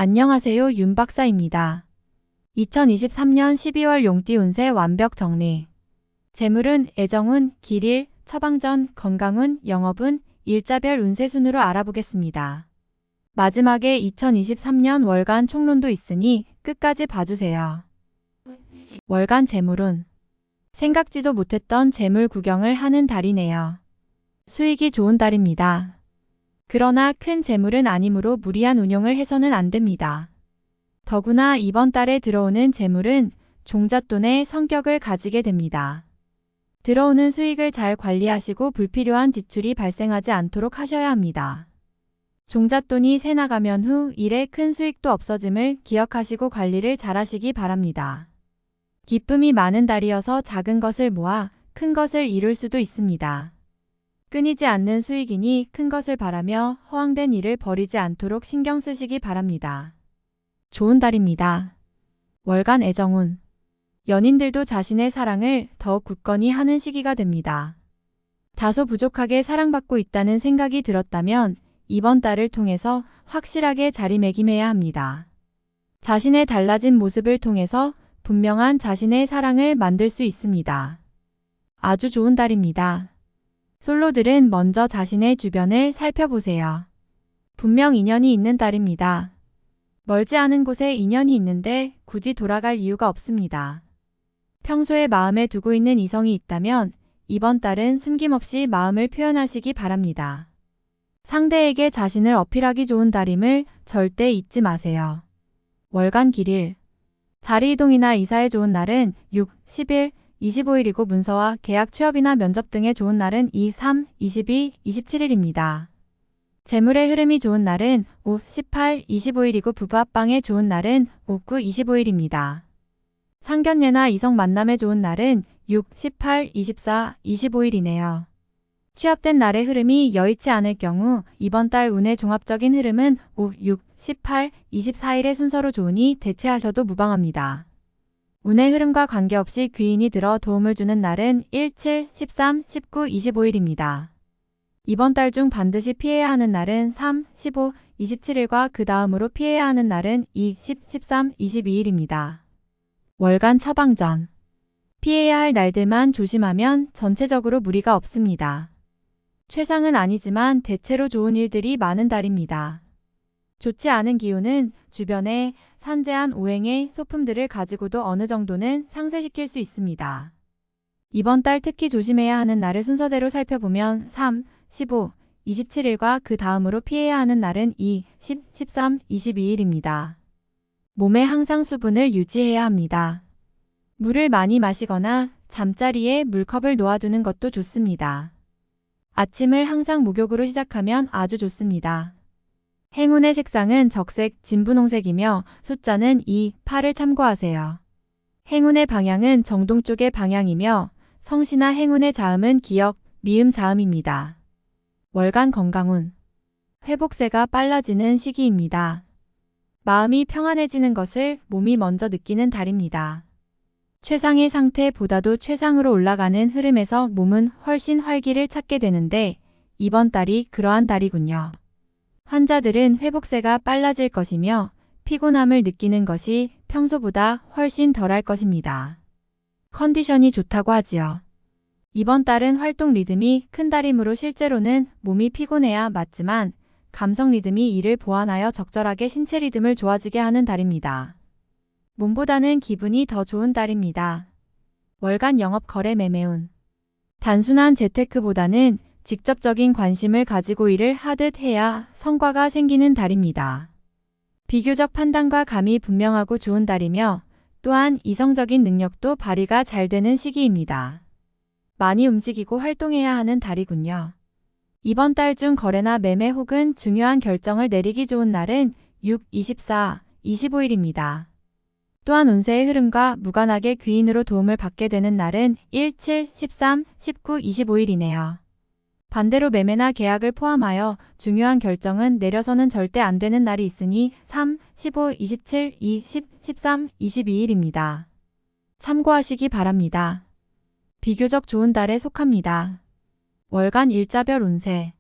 안녕하세요, 윤 박사입니다. 2023년 12월 용띠 운세 완벽 정리. 재물운, 애정운, 길일, 처방전, 건강운, 영업운, 일자별 운세 순으로 알아보겠습니다. 마지막에 2023년 월간 총론도 있으니 끝까지 봐주세요. 월간 재물운. 생각지도 못했던 재물 구경을 하는 달이네요. 수익이 좋은 달입니다. 그러나 큰 재물은 아니므로 무리한 운용을 해서는 안 됩니다. 더구나 이번 달에 들어오는 재물은 종잣돈의 성격을 가지게 됩니다. 들어오는 수익을 잘 관리하시고 불필요한 지출이 발생하지 않도록 하셔야 합니다. 종잣돈이 새 나가면 후 일에 큰 수익도 없어짐을 기억하시고 관리를 잘 하시기 바랍니다. 기쁨이 많은 달이어서 작은 것을 모아 큰 것을 이룰 수도 있습니다. 끊이지 않는 수익이니 큰 것을 바라며 허황된 일을 벌이지 않도록 신경 쓰시기 바랍니다. 좋은 달입니다. 월간 애정운. 연인들도 자신의 사랑을 더욱 굳건히 하는 시기가 됩니다. 다소 부족하게 사랑받고 있다는 생각이 들었다면 이번 달을 통해서 확실하게 자리매김해야 합니다. 자신의 달라진 모습을 통해서 분명한 자신의 사랑을 만들 수 있습니다. 아주 좋은 달입니다. 솔로들은 먼저 자신의 주변을 살펴보세요. 분명 인연이 있는 달입니다. 멀지 않은 곳에 인연이 있는데 굳이 돌아갈 이유가 없습니다. 평소에 마음에 두고 있는 이성이 있다면 이번 달은 숨김없이 마음을 표현하시기 바랍니다. 상대에게 자신을 어필하기 좋은 달임을 절대 잊지 마세요. 월간 길일. 자리 이동이나 이사에 좋은 날은 6, 10일, 25일이고 문서와 계약 취업이나 면접 등에 좋은 날은 2, 3, 22, 27일입니다. 재물의 흐름이 좋은 날은 5, 18, 25일이고 부부 합방에 좋은 날은 5, 9, 25일입니다. 상견례나 이성 만남에 좋은 날은 6, 18, 24, 25일이네요. 취업된 날의 흐름이 여의치 않을 경우 이번 달 운의 종합적인 흐름은 5, 6, 18, 24일의 순서로 좋으니 대체하셔도 무방합니다. 운의 흐름과 관계없이 귀인이 들어 도움을 주는 날은 1, 7, 13, 19, 25일입니다. 이번 달 중 반드시 피해야 하는 날은 3, 15, 27일과 그 다음으로 피해야 하는 날은 2, 10, 13, 22일입니다. 월간 처방전. 피해야 할 날들만 조심하면 전체적으로 무리가 없습니다. 최상은 아니지만 대체로 좋은 일들이 많은 달입니다. 좋지 않은 기운은 주변에 산재한 오행의 소품들을 가지고도 어느 정도는 상쇄시킬 수 있습니다. 이번 달 특히 조심해야 하는 날을 순서대로 살펴보면 3, 15, 27일과 그 다음으로 피해야 하는 날은 2, 10, 13, 22일입니다. 몸에 항상 수분을 유지해야 합니다. 물을 많이 마시거나 잠자리에 물컵을 놓아두는 것도 좋습니다. 아침을 항상 목욕으로 시작하면 아주 좋습니다. 행운의 색상은 적색, 진분홍색이며 숫자는 2, 8을 참고하세요. 행운의 방향은 정동 쪽의 방향이며 성씨나 행운의 자음은 기역, 미음 자음입니다. 월간 건강운. 회복세가 빨라지는 시기입니다. 마음이 평안해지는 것을 몸이 먼저 느끼는 달입니다. 최상의 상태보다도 최상으로 올라가는 흐름에서 몸은 훨씬 활기를 찾게 되는데 이번 달이 그러한 달이군요. 환자들은 회복세가 빨라질 것이며 피곤함을 느끼는 것이 평소보다 훨씬 덜할 것입니다. 컨디션이 좋다고 하지요. 이번 달은 활동 리듬이 큰 달이므로 실제로는 몸이 피곤해야 맞지만 감성 리듬이 이를 보완하여 적절하게 신체 리듬을 좋아지게 하는 달입니다. 몸보다는 기분이 더 좋은 달입니다. 월간 영업 거래 매매운. 단순한 재테크보다는 직접적인 관심을 가지고 일을 하듯 해야 성과가 생기는 달입니다. 비교적 판단과 감이 분명하고 좋은 달이며 또한 이성적인 능력도 발휘가 잘 되는 시기입니다. 많이 움직이고 활동해야 하는 달이군요. 이번 달 중 거래나 매매 혹은 중요한 결정을 내리기 좋은 날은 6, 24, 25일입니다. 또한 운세의 흐름과 무관하게 귀인으로 도움을 받게 되는 날은 1, 7, 13, 19, 25일이네요. 반대로 매매나 계약을 포함하여 중요한 결정은 내려서는 절대 안 되는 날이 있으니 3, 15, 27, 2, 10, 13, 22일입니다. 참고하시기 바랍니다. 비교적 좋은 달에 속합니다. 월간 일자별 운세.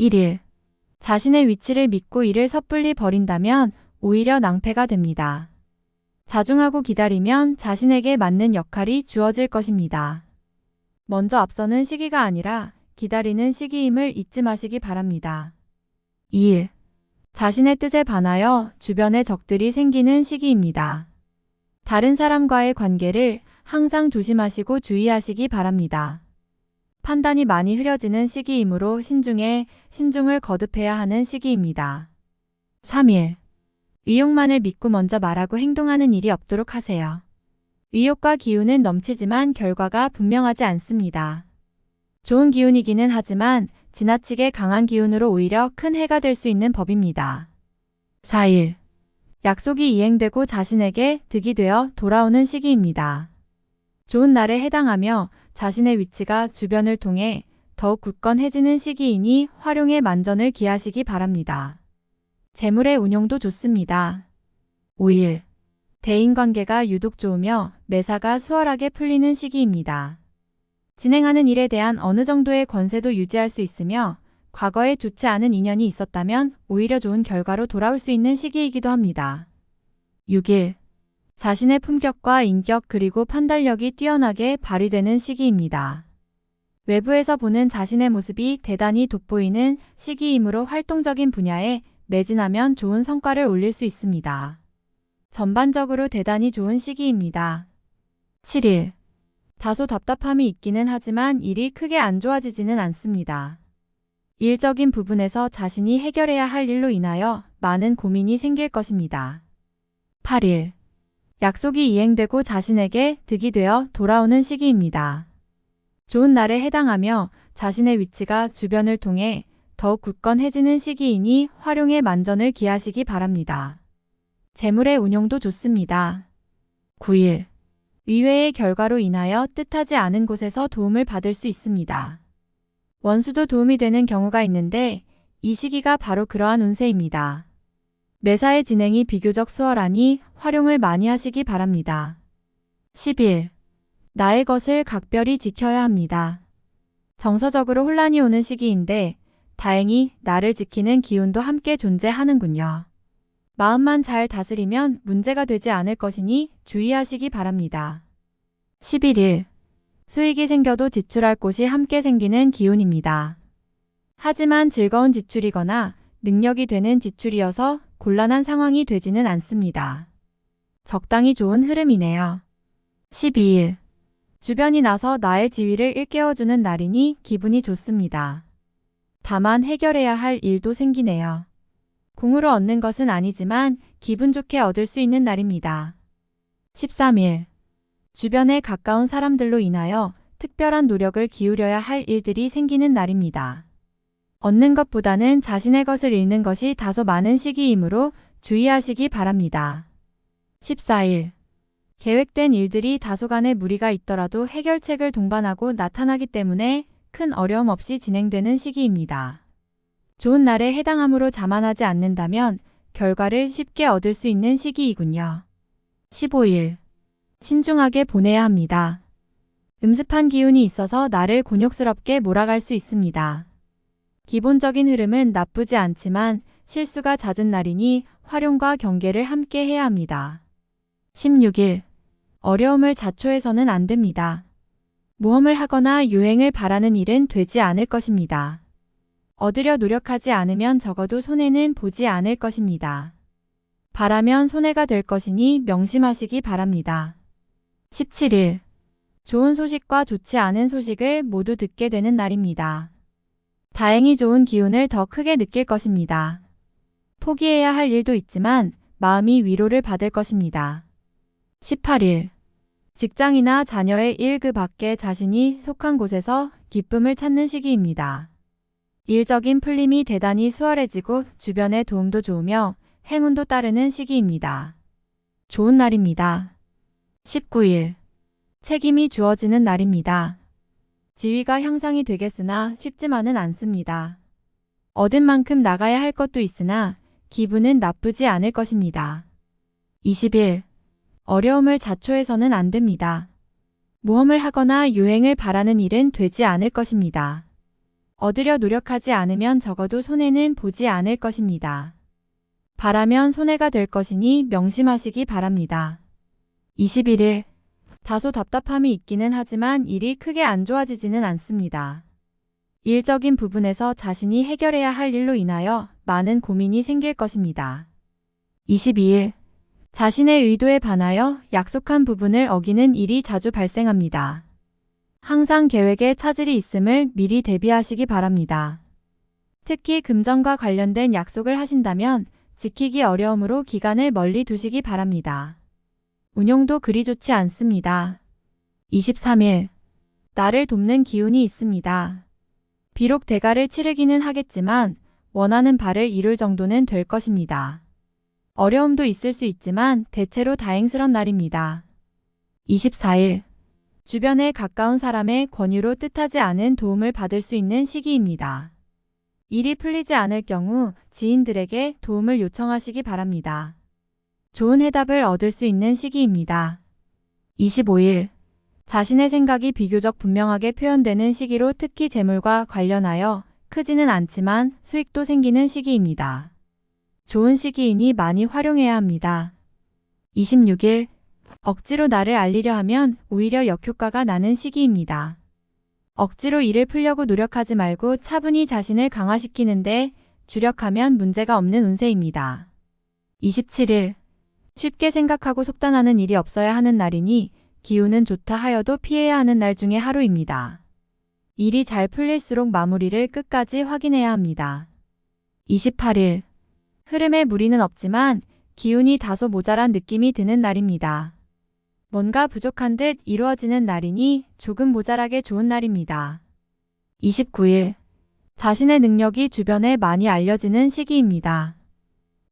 1일. 자신의 위치를 믿고 일을 섣불리 벌인다면 오히려 낭패가 됩니다. 자중하고 기다리면 자신에게 맞는 역할이 주어질 것입니다. 먼저 앞서는 시기가 아니라 기다리는 시기임을 잊지 마시기 바랍니다. 2일. 자신의 뜻에 반하여 주변에 적들이 생기는 시기입니다. 다른 사람과의 관계를 항상 조심하시고 주의하시기 바랍니다. 판단이 많이 흐려지는 시기이므로 신중을 거듭해야 하는 시기입니다. 3일. 의욕만을 믿고 먼저 말하고 행동하는 일이 없도록 하세요. 의욕과 기운은 넘치지만 결과가 분명하지 않습니다. 좋은 기운이기는 하지만 지나치게 강한 기운으로 오히려 큰 해가 될 수 있는 법입니다. 4일. 약속이 이행되고 자신에게 득이 되어 돌아오는 시기입니다. 좋은 날에 해당하며 자신의 위치가 주변을 통해 더욱 굳건해지는 시기이니 활용의 만전을 기하시기 바랍니다. 재물의 운용도 좋습니다. 5일. 대인관계가 유독 좋으며 매사가 수월하게 풀리는 시기입니다. 진행하는 일에 대한 어느 정도의 권세도 유지할 수 있으며 과거에 좋지 않은 인연이 있었다면 오히려 좋은 결과로 돌아올 수 있는 시기이기도 합니다. 6일. 자신의 품격과 인격 그리고 판단력이 뛰어나게 발휘되는 시기입니다. 외부에서 보는 자신의 모습이 대단히 돋보이는 시기이므로 활동적인 분야에 매진하면 좋은 성과를 올릴 수 있습니다. 전반적으로 대단히 좋은 시기입니다. 7일. 다소 답답함이 있기는 하지만 일이 크게 안 좋아지지는 않습니다. 일적인 부분에서 자신이 해결해야 할 일로 인하여 많은 고민이 생길 것입니다. 8일. 약속이 이행되고 자신에게 득이 되어 돌아오는 시기입니다. 좋은 날에 해당하며 자신의 위치가 주변을 통해 더욱 굳건해지는 시기이니 활용의 만전을 기하시기 바랍니다. 재물의 운용도 좋습니다. 9일. 의외의 결과로 인하여 뜻하지 않은 곳에서 도움을 받을 수 있습니다. 원수도 도움이 되는 경우가 있는데 이 시기가 바로 그러한 운세입니다. 매사의 진행이 비교적 수월하니 활용을 많이 하시기 바랍니다. 10일. 나의 것을 각별히 지켜야 합니다. 정서적으로 혼란이 오는 시기인데 다행히 나를 지키는 기운도 함께 존재하는군요. 마음만 잘 다스리면 문제가 되지 않을 것이니 주의하시기 바랍니다. 11일. 수익이 생겨도 지출할 곳이 함께 생기는 기운입니다. 하지만 즐거운 지출이거나 능력이 되는 지출이어서 곤란한 상황이 되지는 않습니다. 적당히 좋은 흐름이네요. 12일. 주변이 나서 나의 지위를 일깨워주는 날이니 기분이 좋습니다. 다만 해결해야 할 일도 생기네요. 공으로 얻는 것은 아니지만 기분 좋게 얻을 수 있는 날입니다. 13일. 주변에 가까운 사람들로 인하여 특별한 노력을 기울여야 할 일들이 생기는 날입니다. 얻는 것보다는 자신의 것을 잃는 것이 다소 많은 시기이므로 주의하시기 바랍니다. 14일. 계획된 일들이 다소간의 무리가 있더라도 해결책을 동반하고 나타나기 때문에 큰 어려움 없이 진행되는 시기입니다. 좋은 날에 해당함으로 자만하지 않는다면 결과를 쉽게 얻을 수 있는 시기이군요. 15일. 신중하게 보내야 합니다. 음습한 기운이 있어서 나를 곤욕스럽게 몰아갈 수 있습니다. 기본적인 흐름은 나쁘지 않지만 실수가 잦은 날이니 활용과 경계를 함께 해야 합니다. 16일. 어려움을 자초해서는 안 됩니다. 모험을 하거나 유행을 바라는 일은 되지 않을 것입니다. 얻으려 노력하지 않으면 적어도 손해는 보지 않을 것입니다. 바라면 손해가 될 것이니 명심하시기 바랍니다. 17일. 좋은 소식과 좋지 않은 소식을 모두 듣게 되는 날입니다. 다행히 좋은 기운을 더 크게 느낄 것입니다. 포기해야 할 일도 있지만 마음이 위로를 받을 것입니다. 18일. 직장이나 자녀의 일 그 밖에 자신이 속한 곳에서 기쁨을 찾는 시기입니다. 일적인 풀림이 대단히 수월해지고 주변의 도움도 좋으며 행운도 따르는 시기입니다. 좋은 날입니다. 19일. 책임이 주어지는 날입니다. 지위가 향상이 되겠으나 쉽지만은 않습니다. 얻은 만큼 나가야 할 것도 있으나 기분은 나쁘지 않을 것입니다. 20일. 어려움을 자초해서는 안 됩니다. 모험을 하거나 유행을 바라는 일은 되지 않을 것입니다. 얻으려 노력하지 않으면 적어도 손해는 보지 않을 것입니다. 바라면 손해가 될 것이니 명심하시기 바랍니다. 21일. 다소 답답함이 있기는 하지만 일이 크게 안 좋아지지는 않습니다. 일적인 부분에서 자신이 해결해야 할 일로 인하여 많은 고민이 생길 것입니다. 22일. 자신의 의도에 반하여 약속한 부분을 어기는 일이 자주 발생합니다. 항상 계획에 차질이 있음을 미리 대비하시기 바랍니다. 특히 금전과 관련된 약속을 하신다면 지키기 어려우므로 기간을 멀리 두시기 바랍니다. 운용도 그리 좋지 않습니다. 23일. 나를 돕는 기운이 있습니다. 비록 대가를 치르기는 하겠지만 원하는 바를 이룰 정도는 될 것입니다. 어려움도 있을 수 있지만 대체로 다행스런 날입니다. 24일. 주변에 가까운 사람의 권유로 뜻하지 않은 도움을 받을 수 있는 시기입니다. 일이 풀리지 않을 경우 지인들에게 도움을 요청하시기 바랍니다. 좋은 해답을 얻을 수 있는 시기입니다. 25일. 자신의 생각이 비교적 분명하게 표현되는 시기로 특히 재물과 관련하여 크지는 않지만 수익도 생기는 시기입니다. 좋은 시기이니 많이 활용해야 합니다. 26일. 억지로 나를 알리려 하면 오히려 역효과가 나는 시기입니다. 억지로 일을 풀려고 노력하지 말고 차분히 자신을 강화시키는데 주력하면 문제가 없는 운세입니다. 27일. 쉽게 생각하고 속단하는 일이 없어야 하는 날이니 기운은 좋다 하여도 피해야 하는 날 중에 하루입니다. 일이 잘 풀릴수록 마무리를 끝까지 확인해야 합니다. 28일. 흐름에 무리는 없지만 기운이 다소 모자란 느낌이 드는 날입니다. 뭔가 부족한 듯 이루어지는 날이니 조금 모자라게 좋은 날입니다. 29일. 자신의 능력이 주변에 많이 알려지는 시기입니다.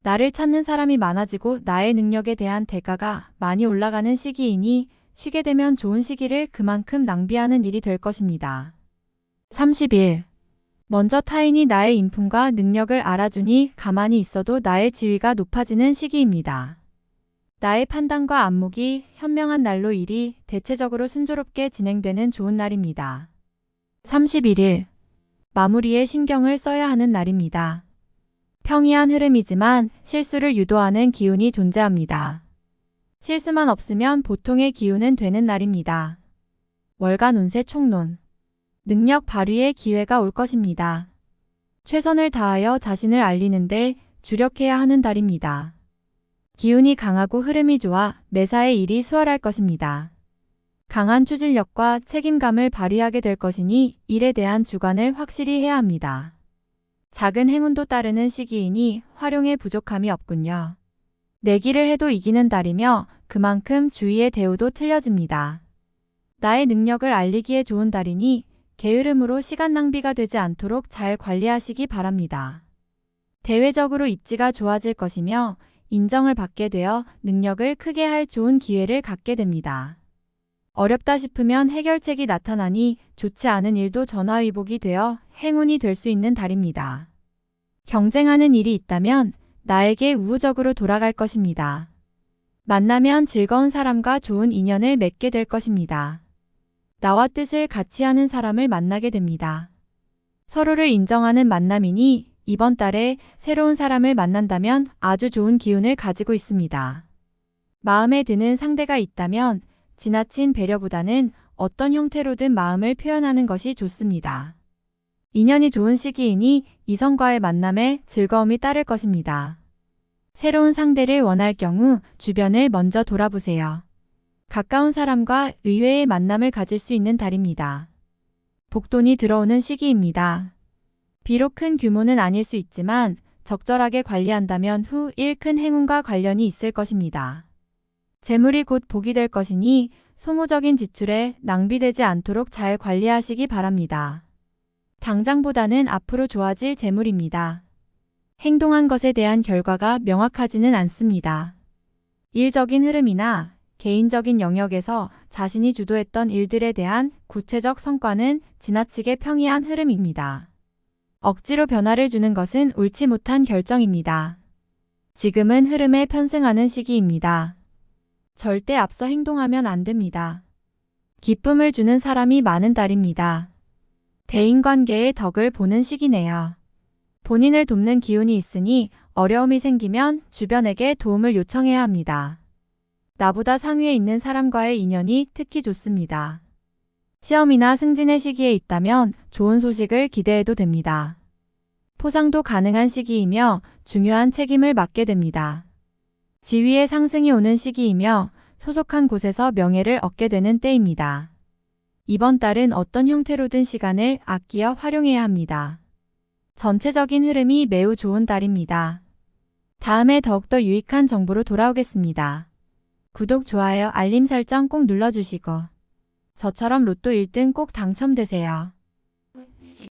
나를 찾는 사람이 많아지고 나의 능력에 대한 대가가 많이 올라가는 시기이니 쉬게 되면 좋은 시기를 그만큼 낭비하는 일이 될 것입니다. 30일. 먼저 타인이 나의 인품과 능력을 알아주니 가만히 있어도 나의 지위가 높아지는 시기입니다. 나의 판단과 안목이 현명한 날로 일이 대체적으로 순조롭게 진행되는 좋은 날입니다. 31일. 마무리에 신경을 써야 하는 날입니다. 평이한 흐름이지만 실수를 유도하는 기운이 존재합니다. 실수만 없으면 보통의 기운은 되는 날입니다. 월간 운세 총론. 능력 발휘의 기회가 올 것입니다. 최선을 다하여 자신을 알리는데 주력해야 하는 달입니다. 기운이 강하고 흐름이 좋아 매사의 일이 수월할 것입니다. 강한 추진력과 책임감을 발휘하게 될 것이니 일에 대한 주관을 확실히 해야 합니다. 작은 행운도 따르는 시기이니 활용에 부족함이 없군요. 내기를 해도 이기는 달이며 그만큼 주위의 대우도 틀려집니다. 나의 능력을 알리기에 좋은 달이니 게으름으로 시간 낭비가 되지 않도록 잘 관리하시기 바랍니다. 대외적으로 입지가 좋아질 것이며 인정을 받게 되어 능력을 크게 할 좋은 기회를 갖게 됩니다. 어렵다 싶으면 해결책이 나타나니 좋지 않은 일도 전화위복이 되어 행운이 될 수 있는 달입니다. 경쟁하는 일이 있다면 나에게 우호적으로 돌아갈 것입니다. 만나면 즐거운 사람과 좋은 인연을 맺게 될 것입니다. 나와 뜻을 같이 하는 사람을 만나게 됩니다. 서로를 인정하는 만남이니 이번 달에 새로운 사람을 만난다면 아주 좋은 기운을 가지고 있습니다. 마음에 드는 상대가 있다면 지나친 배려보다는 어떤 형태로든 마음을 표현하는 것이 좋습니다. 인연이 좋은 시기이니 이성과의 만남에 즐거움이 따를 것입니다. 새로운 상대를 원할 경우 주변을 먼저 돌아보세요. 가까운 사람과 의외의 만남을 가질 수 있는 달입니다. 복돈이 들어오는 시기입니다. 비록 큰 규모는 아닐 수 있지만 적절하게 관리한다면 후 일 큰 행운과 관련이 있을 것입니다. 재물이 곧 복이 될 것이니 소모적인 지출에 낭비되지 않도록 잘 관리하시기 바랍니다. 당장보다는 앞으로 좋아질 재물입니다. 행동한 것에 대한 결과가 명확하지는 않습니다. 일적인 흐름이나 개인적인 영역에서 자신이 주도했던 일들에 대한 구체적 성과는 지나치게 평이한 흐름입니다. 억지로 변화를 주는 것은 옳지 못한 결정입니다. 지금은 흐름에 편승하는 시기입니다. 절대 앞서 행동하면 안 됩니다. 기쁨을 주는 사람이 많은 달입니다. 대인관계의 덕을 보는 시기네요. 본인을 돕는 기운이 있으니 어려움이 생기면 주변에게 도움을 요청해야 합니다. 나보다 상위에 있는 사람과의 인연이 특히 좋습니다. 시험이나 승진의 시기에 있다면 좋은 소식을 기대해도 됩니다. 포상도 가능한 시기이며 중요한 책임을 맡게 됩니다. 지위의 상승이 오는 시기이며 소속한 곳에서 명예를 얻게 되는 때입니다. 이번 달은 어떤 형태로든 시간을 아끼어 활용해야 합니다. 전체적인 흐름이 매우 좋은 달입니다. 다음에 더욱더 유익한 정보로 돌아오겠습니다. 구독, 좋아요, 알림 설정 꼭 눌러주시고 저처럼 로또 1등 꼭 당첨되세요.